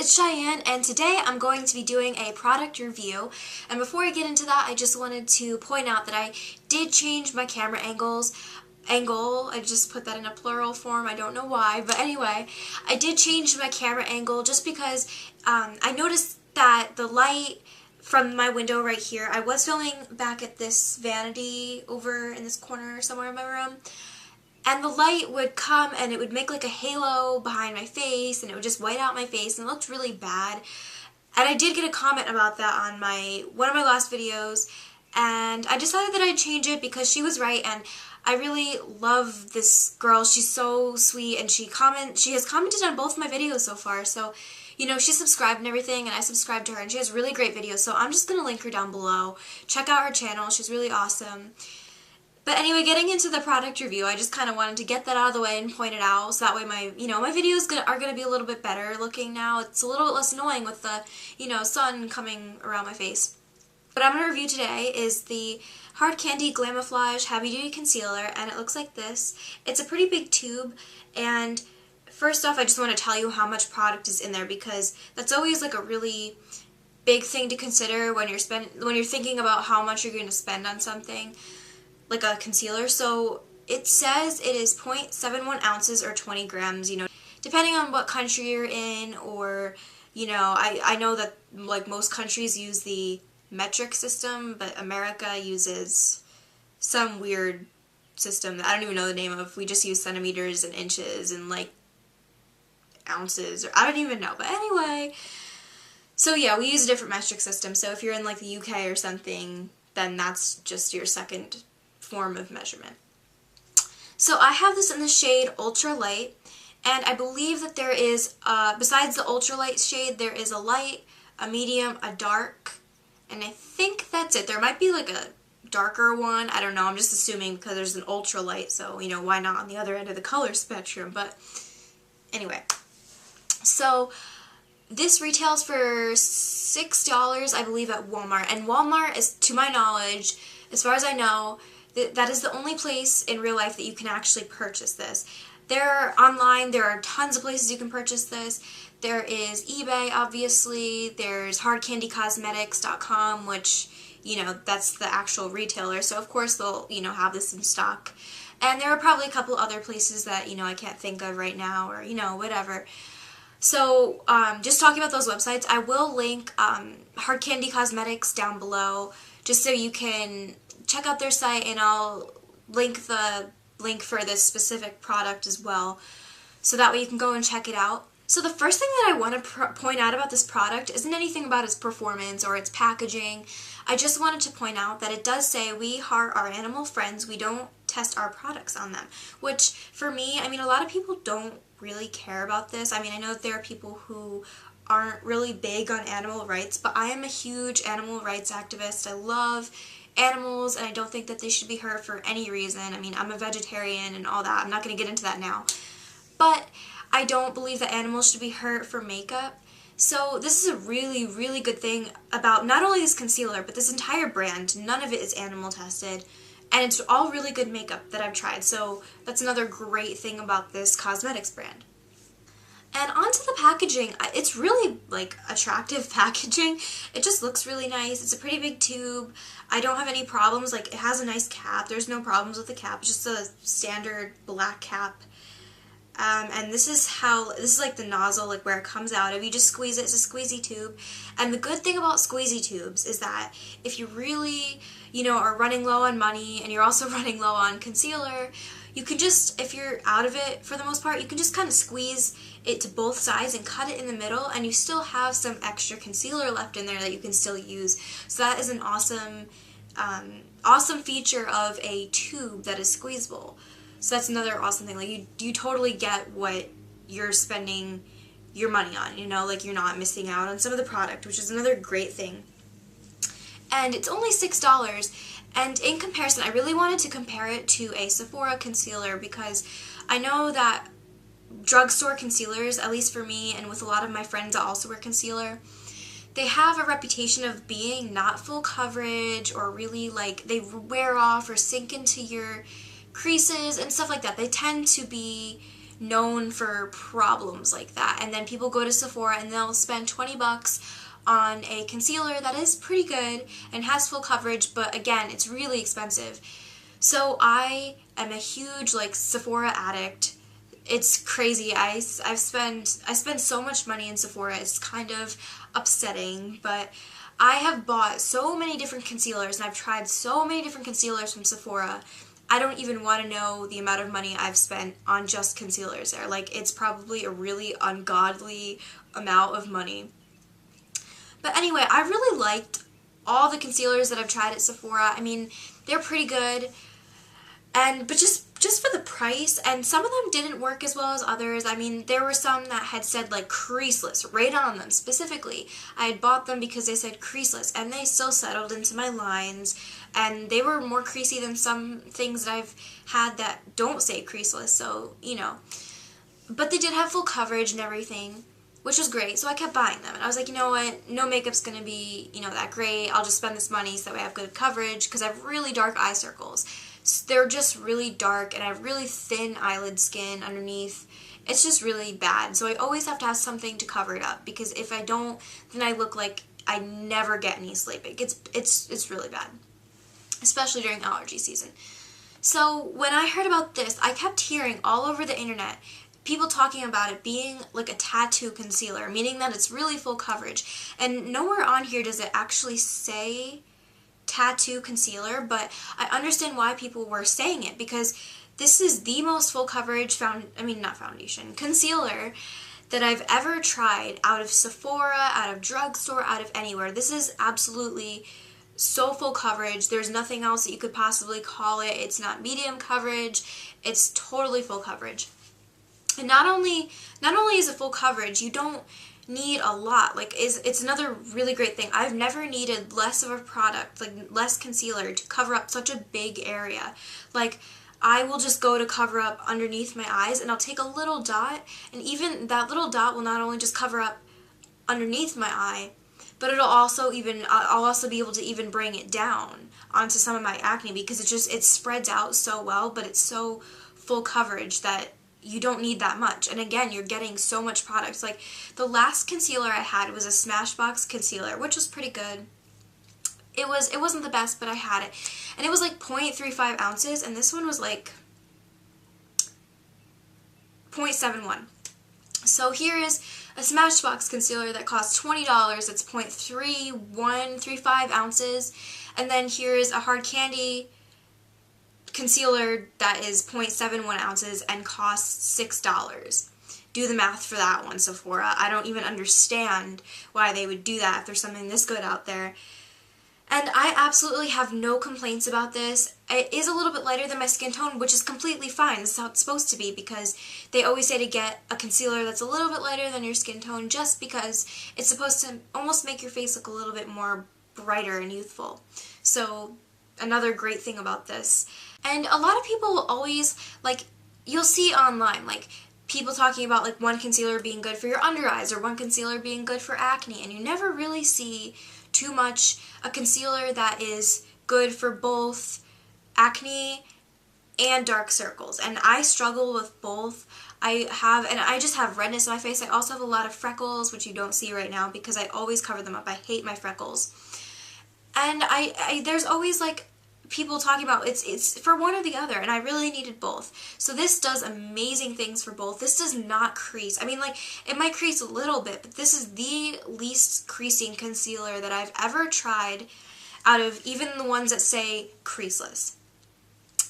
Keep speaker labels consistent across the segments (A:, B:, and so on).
A: it's Cheyenne, and today I'm going to be doing a product review. And before I get into that, I just wanted to point out that I did change my camera angle. I just put that in a plural form, I don't know why, but anyway, I did change my camera angle just because I noticed that the light from my window right here, I was filming back at this vanity over in this corner somewhere in my room, and the light would come and it would make like a halo behind my face and it would just white out my face and it looked really bad. And I did get a comment about that on one of my last videos, and I decided that I'd change it because she was right, and I really love this girl. She's so sweet, and she has commented on both my videos so far. So, you know, she's subscribed and everything, and I subscribed to her, and she has really great videos. So I'm just going to link her down below. Check out her channel. She's really awesome. But anyway, getting into the product review, I just kind of wanted to get that out of the way and point it out, so that way my videos are going to be a little bit better looking now. It's a little bit less annoying with the, sun coming around my face. What I'm going to review today is the Hard Candy Glamoflauge Heavy Duty Concealer, and it looks like this. It's a pretty big tube, and first off, I just want to tell you how much product is in there, because that's always like a really big thing to consider when you're thinking about how much you're going to spend on something like a concealer. So it says it is 0.71 ounces or 20 grams, depending on what country you're in, or, I know that like most countries use the metric system, but America uses some weird system that I don't even know the name of. We just use centimeters and inches and like ounces, or I don't even know. But anyway, so yeah, we use a different metric system. So if you're in like the UK or something, then that's just your second form of measurement. So I have this in the shade Ultra Light, and I believe that there is, besides the Ultra Light shade, there is a light, a medium, a dark, and I think that's it. There might be like a darker one, I don't know, I'm just assuming because there's an Ultra Light, so, why not on the other end of the color spectrum. But anyway, so this retails for $6, I believe, at Walmart, and Walmart is, to my knowledge, as far as I know, that is the only place in real life that you can actually purchase this. Online, there are tons of places you can purchase this. There is eBay, obviously. There's hardcandycosmetics.com, which, that's the actual retailer. So, of course, they'll, have this in stock. And there are probably a couple other places that, I can't think of right now, or, whatever. So, just talking about those websites, I will link Hard Candy Cosmetics down below, just so you can check out their site, and I'll link the link for this specific product as well, so that way you can go and check it out. So the first thing that I want to point out about this product isn't anything about its performance or its packaging. I just wanted to point out that it does say we are our animal friends, we don't test our products on them, which for me, a lot of people don't really care about this. I know that there are people who aren't really big on animal rights, but I am a huge animal rights activist. I love animals, and I don't think that they should be hurt for any reason. I'm a vegetarian and all that. I'm not going to get into that now. But I don't believe that animals should be hurt for makeup. So this is a really, really good thing about not only this concealer, but this entire brand. None of it is animal tested, and it's all really good makeup that I've tried. So that's another great thing about this cosmetics brand. And onto the packaging, it's really like attractive packaging. It just looks really nice. It's a pretty big tube. I don't have any problems. Like, it has a nice cap. There's no problems with the cap. It's just a standard black cap. And this is like the nozzle, like where it comes out. If you just squeeze it, it's a squeezy tube. And the good thing about squeezy tubes is that if you really, are running low on money, and you're also running low on concealer, you can just, if you're out of it for the most part, you can just kind of squeeze it to both sides and cut it in the middle, and you still have some extra concealer left in there that you can still use. So that is an awesome, awesome feature of a tube that is squeezable. So that's another awesome thing. Like, you totally get what you're spending your money on, like you're not missing out on some of the product, which is another great thing. And it's only $6. And in comparison, I really wanted to compare it to a Sephora concealer, because I know that drugstore concealers, at least for me and with a lot of my friends that also wear concealer, they have a reputation of being not full coverage, or really like they wear off or sink into your creases and stuff like that. They tend to be known for problems like that. And then people go to Sephora and they'll spend 20 bucks on a concealer that is pretty good and has full coverage, but again, it's really expensive. So I am a huge like Sephora addict. It's crazy. I spend so much money in Sephora. It's kind of upsetting, but I have bought so many different concealers and I've tried so many different concealers from Sephora. I don't even want to know the amount of money I've spent on just concealers there. Like, it's probably a really ungodly amount of money. But anyway, I really liked all the concealers that I've tried at Sephora. I mean, they're pretty good. But just for the price, and some of them didn't work as well as others. I mean, there were some that had said like creaseless right on them specifically. I had bought them because they said creaseless, and they still settled into my lines, and they were more creasy than some things that I've had that don't say creaseless, so, you know. But they did have full coverage and everything, which was great, so I kept buying them. And I was like, you know what, no makeup's going to be, you know, that great. I'll just spend this money so that way I have good coverage, because I have really dark eye circles. They're just really dark, and I have really thin eyelid skin underneath. It's just really bad. So I always have to have something to cover it up, because if I don't, then I look like I never get any sleep. It's really bad, especially during allergy season. So when I heard about this, I kept hearing all over the internet people talking about it being like a tattoo concealer, meaning that it's really full coverage. And nowhere on here does it actually say tattoo concealer, but I understand why people were saying it, because this is the most full coverage concealer that I've ever tried out of Sephora, out of drugstore, out of anywhere. This is absolutely so full coverage. There's nothing else that you could possibly call it. It's not medium coverage. It's totally full coverage. And not only is it full coverage, you don't need a lot. Like, it's another really great thing. I've never needed less of a product, like less concealer, to cover up such a big area. Like, I will just go to cover up underneath my eyes, and I'll take a little dot, and even that little dot will not only just cover up underneath my eye, but I'll also be able to even bring it down onto some of my acne, because it spreads out so well, but it's so full coverage that you don't need that much. And again, you're getting so much product. Like, the last concealer I had was a Smashbox concealer, which was pretty good. It wasn't the best, but I had it. And it was like 0.35 ounces, and this one was like 0.71. So here is a Smashbox concealer that costs $20. It's 0.3135 ounces. And then here is a Hard Candy concealer that is 0.71 ounces and costs $6. Do the math for that one, Sephora. I don't even understand why they would do that if there's something this good out there. And I absolutely have no complaints about this. It is a little bit lighter than my skin tone, which is completely fine. This is how it's supposed to be, because they always say to get a concealer that's a little bit lighter than your skin tone, just because it's supposed to almost make your face look a little bit more brighter and youthful. So, another great thing about this. And a lot of people will always, like, you'll see online, like, people talking about, like, one concealer being good for your under eyes or one concealer being good for acne, and you never really see too much a concealer that is good for both acne and dark circles. And I struggle with both. I just have redness on my face. I also have a lot of freckles, which you don't see right now because I always cover them up. I hate my freckles. And there's always, like, people talking about it's for one or the other, and I really needed both. So this does amazing things for both. This does not crease. I mean, like, it might crease a little bit, but this is the least creasing concealer that I've ever tried out of even the ones that say creaseless.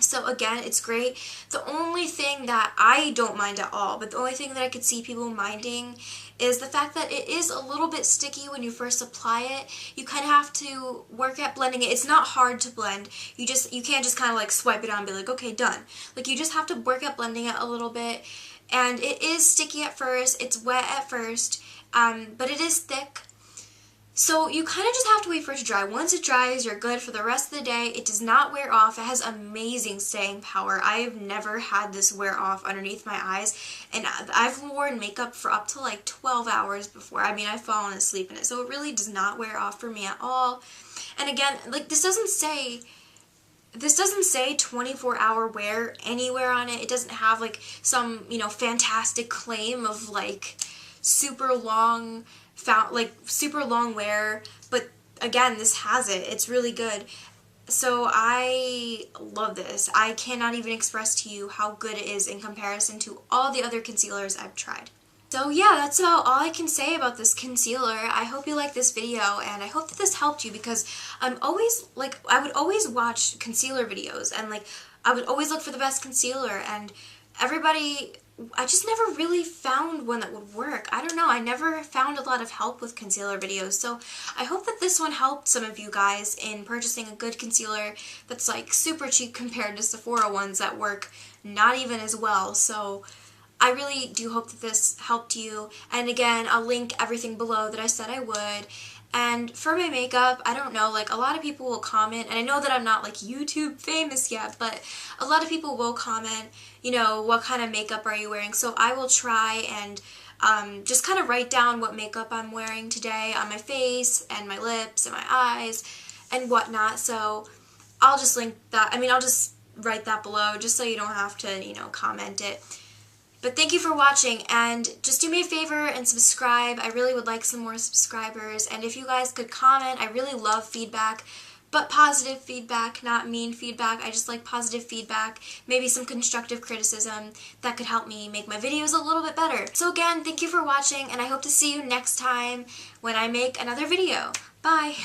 A: So again, it's great. The only thing that I don't mind at all, but the only thing that I could see people minding is the fact that it is a little bit sticky when you first apply it. You kind of have to work at blending it. It's not hard to blend. You can't just kind of like swipe it on and be like, okay, done. Like, you just have to work at blending it a little bit. And it is sticky at first. It's wet at first, but it is thick. So you kind of just have to wait for it to dry. Once it dries, you're good for the rest of the day. It does not wear off. It has amazing staying power. I have never had this wear off underneath my eyes, and I've worn makeup for up to like 12 hours before. I mean, I've fallen asleep in it, so it really does not wear off for me at all. And again, like, this doesn't say this doesn't say 24-hour wear anywhere on it. It doesn't have like some, you know, fantastic claim of like super long super long wear, but again, this has it. It's really good. So I love this. I cannot even express to you how good it is in comparison to all the other concealers I've tried. So yeah, that's about all I can say about this concealer. I hope you liked this video, and I hope that this helped you, because I would always watch concealer videos, and like I would always look for the best concealer, and I just never really found one that would work. I don't know, I never found a lot of help with concealer videos, so I hope that this one helped some of you guys in purchasing a good concealer that's like super cheap compared to Sephora ones that work not even as well. So I really do hope that this helped you, and again, I'll link everything below that I said I would. And for my makeup, I don't know, like a lot of people will comment, and I know that I'm not like YouTube famous yet, but a lot of people will comment, you know, what kind of makeup are you wearing? So I will try and just kind of write down what makeup I'm wearing today on my face and my lips and my eyes and whatnot. So I'll just link that, I'll just write that below just so you don't have to, you know, comment it. But thank you for watching, and just do me a favor and subscribe. I really would like some more subscribers, and if you guys could comment, I really love feedback, but positive feedback, not mean feedback. I just like positive feedback, maybe some constructive criticism that could help me make my videos a little bit better. So again, thank you for watching, and I hope to see you next time when I make another video. Bye!